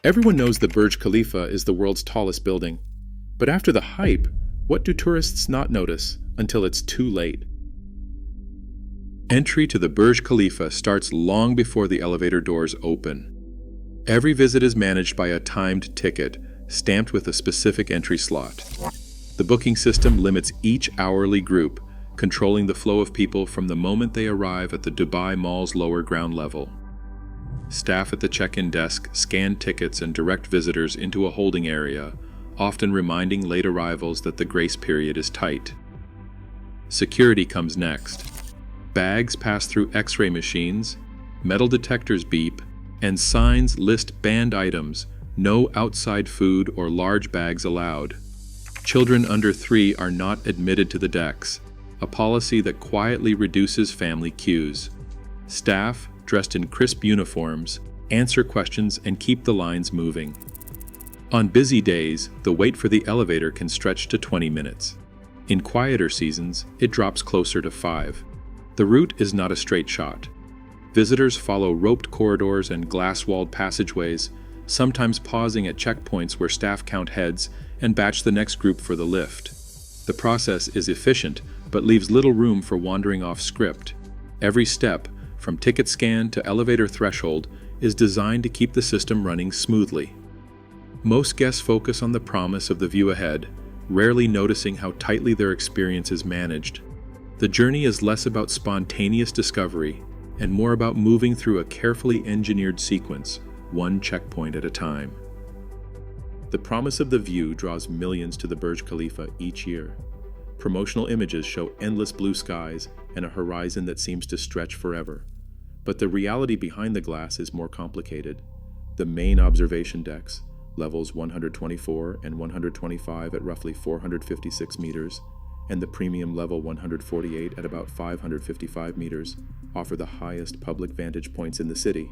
Everyone knows the Burj Khalifa is the world's tallest building. But after the hype, what do tourists not notice until it's too late? Entry to the Burj Khalifa starts long before the elevator doors open. Every visit is managed by a timed ticket, stamped with a specific entry slot. The booking system limits each hourly group, controlling the flow of people from the moment they arrive at the Dubai Mall's lower ground level. Staff at the check-in desk scan tickets and direct visitors into a holding area, often reminding late arrivals that the grace period is tight. Security comes next. Bags pass through X-ray machines, metal detectors beep, and signs list banned items, no outside food or large bags allowed. Children under 3 are not admitted to the decks, a policy that quietly reduces family queues. Staff, dressed in crisp uniforms, answer questions and keep the lines moving. On busy days, the wait for the elevator can stretch to 20 minutes. In quieter seasons, it drops closer to 5. The route is not a straight shot. Visitors follow roped corridors and glass-walled passageways, sometimes pausing at checkpoints where staff count heads and batch the next group for the lift. The process is efficient, but leaves little room for wandering off script. Every step, from ticket scan to elevator threshold, is designed to keep the system running smoothly. Most guests focus on the promise of the view ahead, rarely noticing how tightly their experience is managed. The journey is less about spontaneous discovery and more about moving through a carefully engineered sequence, one checkpoint at a time. The promise of the view draws millions to the Burj Khalifa each year. Promotional images show endless blue skies and a horizon that seems to stretch forever. But the reality behind the glass is more complicated. The main observation decks, levels 124 and 125 at roughly 456 meters, and the premium level 148 at about 555 meters, offer the highest public vantage points in the city.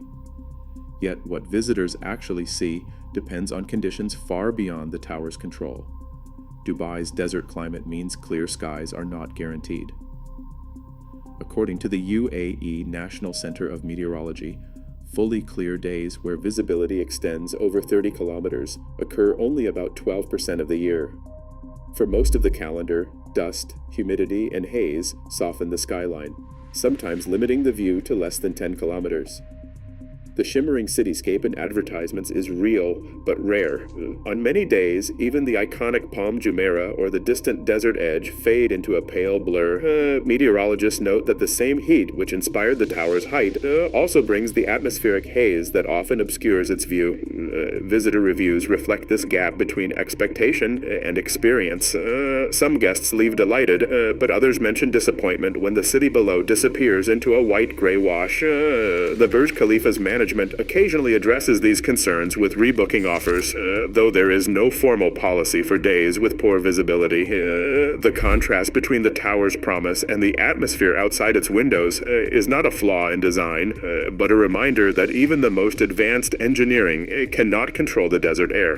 Yet what visitors actually see depends on conditions far beyond the tower's control. Dubai's desert climate means clear skies are not guaranteed. According to the UAE National Center of Meteorology, fully clear days where visibility extends over 30 kilometers occur only about 12% of the year. For most of the calendar, dust, humidity, and haze soften the skyline, sometimes limiting the view to less than 10 kilometers. The shimmering cityscape in advertisements is real, but rare. On many days, even the iconic Palm Jumeirah or the distant desert edge fade into a pale blur. Meteorologists note that the same heat which inspired the tower's height also brings the atmospheric haze that often obscures its view. Visitor reviews reflect this gap between expectation and experience. Some guests leave delighted, but others mention disappointment when the city below disappears into a white-gray wash. The Burj Khalifa's management occasionally addresses these concerns with rebooking offers, though there is no formal policy for days with poor visibility. The contrast between the tower's promise and the atmosphere outside its windows is not a flaw in design, but a reminder that even the most advanced engineering cannot control the desert air.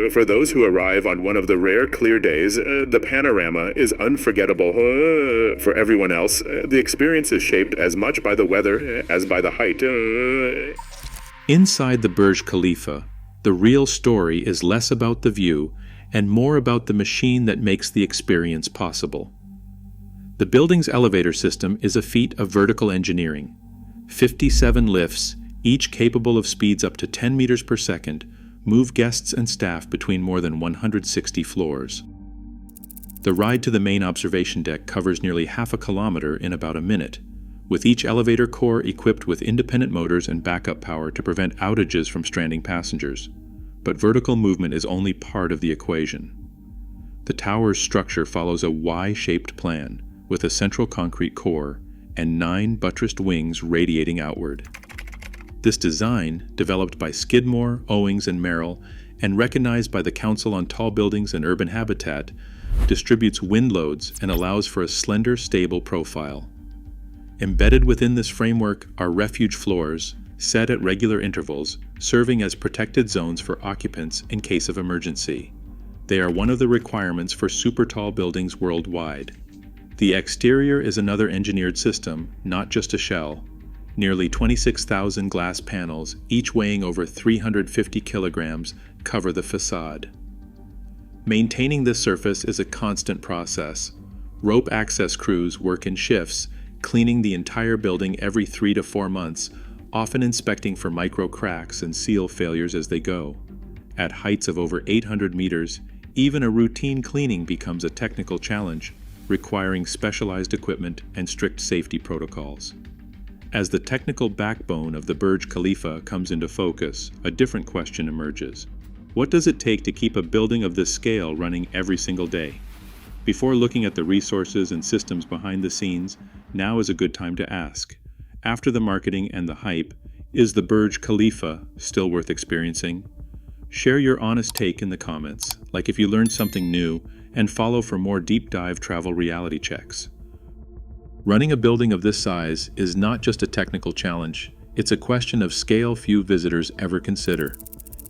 For those who arrive on one of the rare clear days, the panorama is unforgettable. For everyone else, the experience is shaped as much by the weather as by the height. Inside the Burj Khalifa, the real story is less about the view and more about the machine that makes the experience possible. The building's elevator system is a feat of vertical engineering. 57 lifts, each capable of speeds up to 10 meters per second, move guests and staff between more than 160 floors. The ride to the main observation deck covers nearly half a kilometer in about a minute, with each elevator core equipped with independent motors and backup power to prevent outages from stranding passengers. But vertical movement is only part of the equation. The tower's structure follows a Y-shaped plan, with a central concrete core and 9 buttressed wings radiating outward. This design, developed by Skidmore, Owings, and Merrill, and recognized by the Council on Tall Buildings and Urban Habitat, distributes wind loads and allows for a slender, stable profile. Embedded within this framework are refuge floors, set at regular intervals, serving as protected zones for occupants in case of emergency. They are one of the requirements for super tall buildings worldwide. The exterior is another engineered system, not just a shell. Nearly 26,000 glass panels, each weighing over 350 kilograms, cover the façade. Maintaining this surface is a constant process. Rope access crews work in shifts, cleaning the entire building every 3 to 4 months, often inspecting for micro cracks and seal failures as they go. At heights of over 800 meters, even a routine cleaning becomes a technical challenge, requiring specialized equipment and strict safety protocols. As the technical backbone of the Burj Khalifa comes into focus, a different question emerges. What does it take to keep a building of this scale running every single day? Before looking at the resources and systems behind the scenes, now is a good time to ask. After the marketing and the hype, is the Burj Khalifa still worth experiencing? Share your honest take in the comments, like if you learned something new, and follow for more deep dive travel reality checks. Running a building of this size is not just a technical challenge, it's a question of scale few visitors ever consider.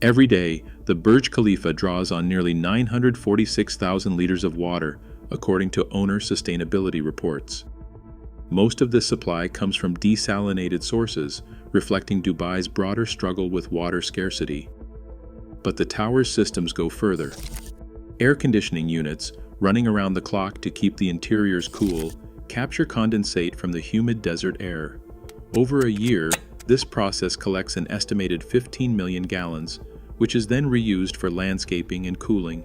Every day, the Burj Khalifa draws on nearly 946,000 liters of water, according to owner sustainability reports. Most of this supply comes from desalinated sources, reflecting Dubai's broader struggle with water scarcity. But the tower's systems go further. Air conditioning units, running around the clock to keep the interiors cool, capture condensate from the humid desert air. Over a year, this process collects an estimated 15 million gallons, which is then reused for landscaping and cooling.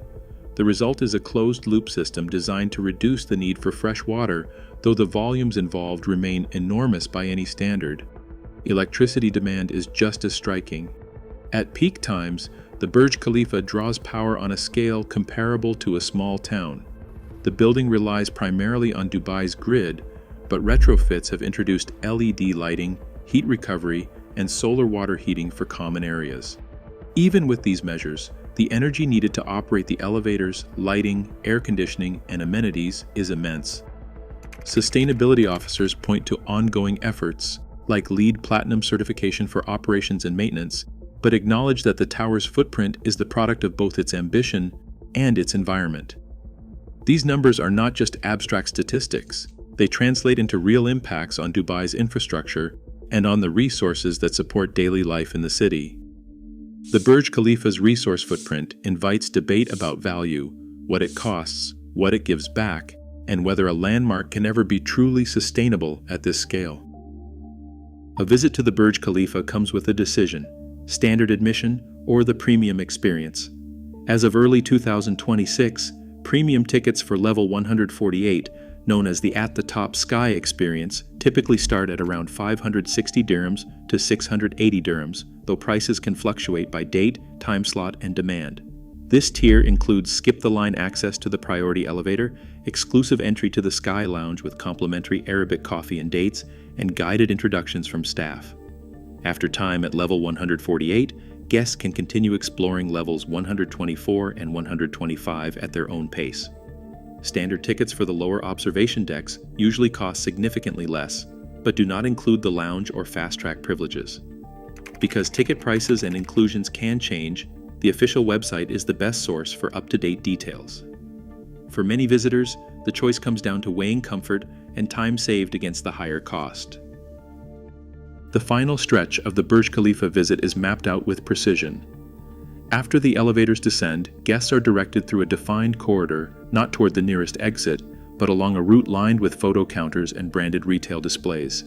The result is a closed-loop system designed to reduce the need for fresh water, though the volumes involved remain enormous by any standard. Electricity demand is just as striking. At peak times, the Burj Khalifa draws power on a scale comparable to a small town. The building relies primarily on Dubai's grid, but retrofits have introduced LED lighting, heat recovery, and solar water heating for common areas. Even with these measures, the energy needed to operate the elevators, lighting, air conditioning, and amenities is immense. Sustainability officers point to ongoing efforts, like LEED Platinum certification for operations and maintenance, but acknowledge that the tower's footprint is the product of both its ambition and its environment. These numbers are not just abstract statistics, they translate into real impacts on Dubai's infrastructure and on the resources that support daily life in the city. The Burj Khalifa's resource footprint invites debate about value, what it costs, what it gives back, and whether a landmark can ever be truly sustainable at this scale. A visit to the Burj Khalifa comes with a decision: standard admission or the premium experience. As of early 2026, premium tickets for level 148, known as the At the Top Sky experience, typically start at around 560 dirhams to 680 dirhams, though prices can fluctuate by date, time slot, and demand. This tier includes skip-the-line access to the priority elevator, exclusive entry to the Sky Lounge with complimentary Arabic coffee and dates, and guided introductions from staff. After time at level 148, guests can continue exploring levels 124 and 125 at their own pace. Standard tickets for the lower observation decks usually cost significantly less, but do not include the lounge or fast-track privileges. Because ticket prices and inclusions can change, the official website is the best source for up-to-date details. For many visitors, the choice comes down to weighing comfort and time saved against the higher cost. The final stretch of the Burj Khalifa visit is mapped out with precision. After the elevators descend, guests are directed through a defined corridor, not toward the nearest exit, but along a route lined with photo counters and branded retail displays.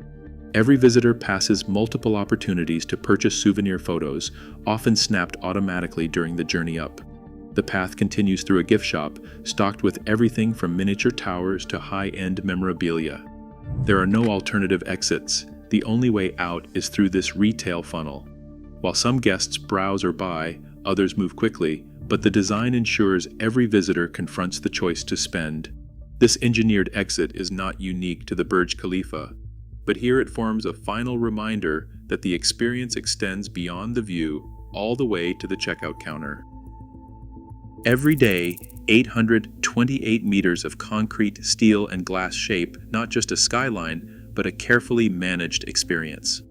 Every visitor passes multiple opportunities to purchase souvenir photos, often snapped automatically during the journey up. The path continues through a gift shop, stocked with everything from miniature towers to high-end memorabilia. There are no alternative exits. The only way out is through this retail funnel. While some guests browse or buy, others move quickly, but the design ensures every visitor confronts the choice to spend. This engineered exit is not unique to the Burj Khalifa, but here it forms a final reminder that the experience extends beyond the view all the way to the checkout counter. Every day, 828 meters of concrete, steel, and glass shape not just a skyline, but a carefully managed experience.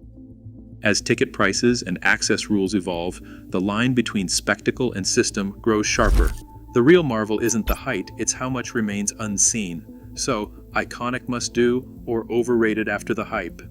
As ticket prices and access rules evolve, the line between spectacle and system grows sharper. The real marvel isn't the height, it's how much remains unseen. So, iconic must do, or overrated after the hype?